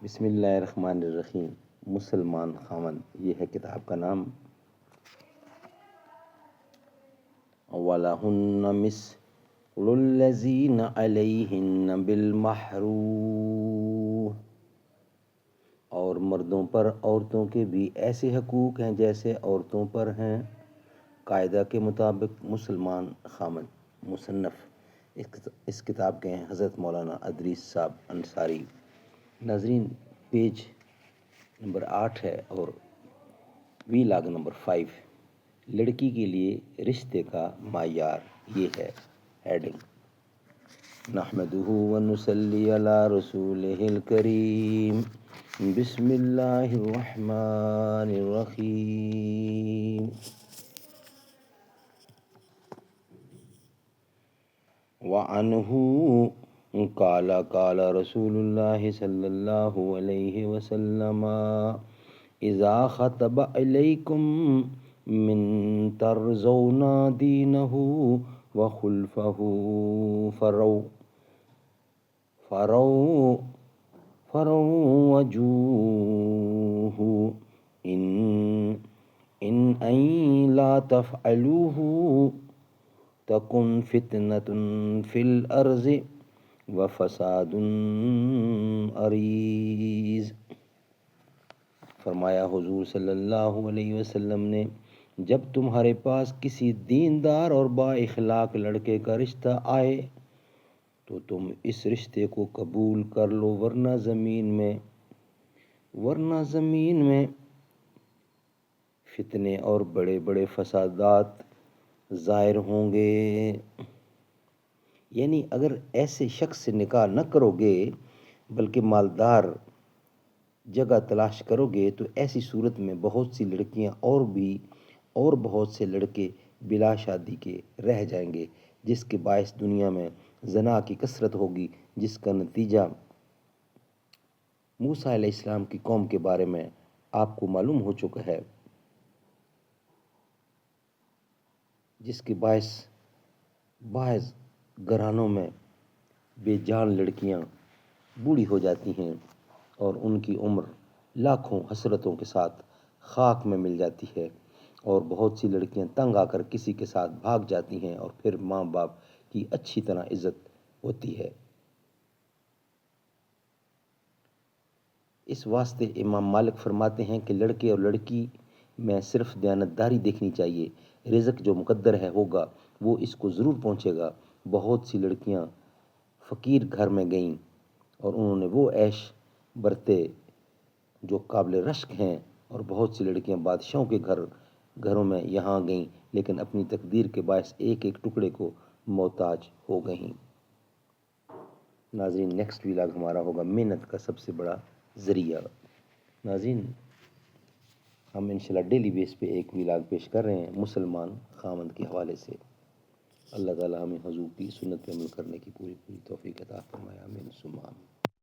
بسم اللہ الرحمن الرحیم، مسلمان خاوند، یہ ہے کتاب کا نام۔ وَلَهُنَّ مِثْلُ الَّذِينَ عَلَيْهِنَّ بِالْمَعْرُوفِ، اور مردوں پر عورتوں کے بھی ایسے حقوق ہیں جیسے عورتوں پر ہیں، قاعدہ کے مطابق۔ مسلمان خاوند مصنف اس کتاب کے ہیں حضرت مولانا ادریس صاحب انصاری۔ ناظرین، پیج نمبر 8 ہے اور وی لاگ نمبر 5، لڑکی کے لیے رشتے کا معیار، یہ ہے ہیڈنگ۔ نحمدہ ونصلی علی رسولہ الکریم، بسم اللہ الرحمن الرحیم۔ وعنہ قال قال رسول اللہ صلی اللہ علیہ وسلم، اذا خطب علیکم من ترضون دینہ وخلفہ فروجوہ، ان لا تفعلوہ تکن فتنۃ فی الارض وفساد عریض۔ فرمایا حضور صلی اللہ علیہ وسلم نے، جب تمہارے پاس کسی دیندار اور با اخلاق لڑکے کا رشتہ آئے تو تم اس رشتے کو قبول کر لو، ورنہ زمین میں فتنے اور بڑے بڑے فسادات ظاہر ہوں گے۔ یعنی اگر ایسے شخص سے نکاح نہ کرو گے بلکہ مالدار جگہ تلاش کرو گے تو ایسی صورت میں بہت سی لڑکیاں اور بہت سے لڑکے بلا شادی کے رہ جائیں گے، جس کے باعث دنیا میں زنا کی کثرت ہوگی، جس کا نتیجہ موسیٰ علیہ السلام کی قوم کے بارے میں آپ کو معلوم ہو چکا ہے، جس کے باعث بعض گھرانوں میں بے جان لڑکیاں بوڑھی ہو جاتی ہیں اور ان کی عمر لاکھوں حسرتوں کے ساتھ خاک میں مل جاتی ہے، اور بہت سی لڑکیاں تنگ آ کر کسی کے ساتھ بھاگ جاتی ہیں اور پھر ماں باپ کی اچھی طرح عزت ہوتی ہے۔ اس واسطے امام مالک فرماتے ہیں کہ لڑکے اور لڑکی میں صرف دیانتداری دیکھنی چاہیے، رزق جو مقدر ہے ہوگا وہ اس کو ضرور پہنچے گا۔ بہت سی لڑکیاں فقیر گھر میں گئیں اور انہوں نے وہ عیش برتے جو قابل رشک ہیں، اور بہت سی لڑکیاں بادشاہوں کے گھروں میں یہاں گئیں لیکن اپنی تقدیر کے باعث ایک ایک ٹکڑے کو محتاج ہو گئیں۔ ناظرین، نیکسٹ ویلاگ ہمارا ہوگا محنت کا سب سے بڑا ذریعہ۔ ناظرین، ہم انشاءاللہ ڈیلی بیس پہ ایک ویلاگ پیش کر رہے ہیں مسلمان خاوند کے حوالے سے۔ اللہ تعالی ہمیں حضور کی سنت پہ عمل کرنے کی پوری توفیق عطا فرمائے، آمین ثم آمین۔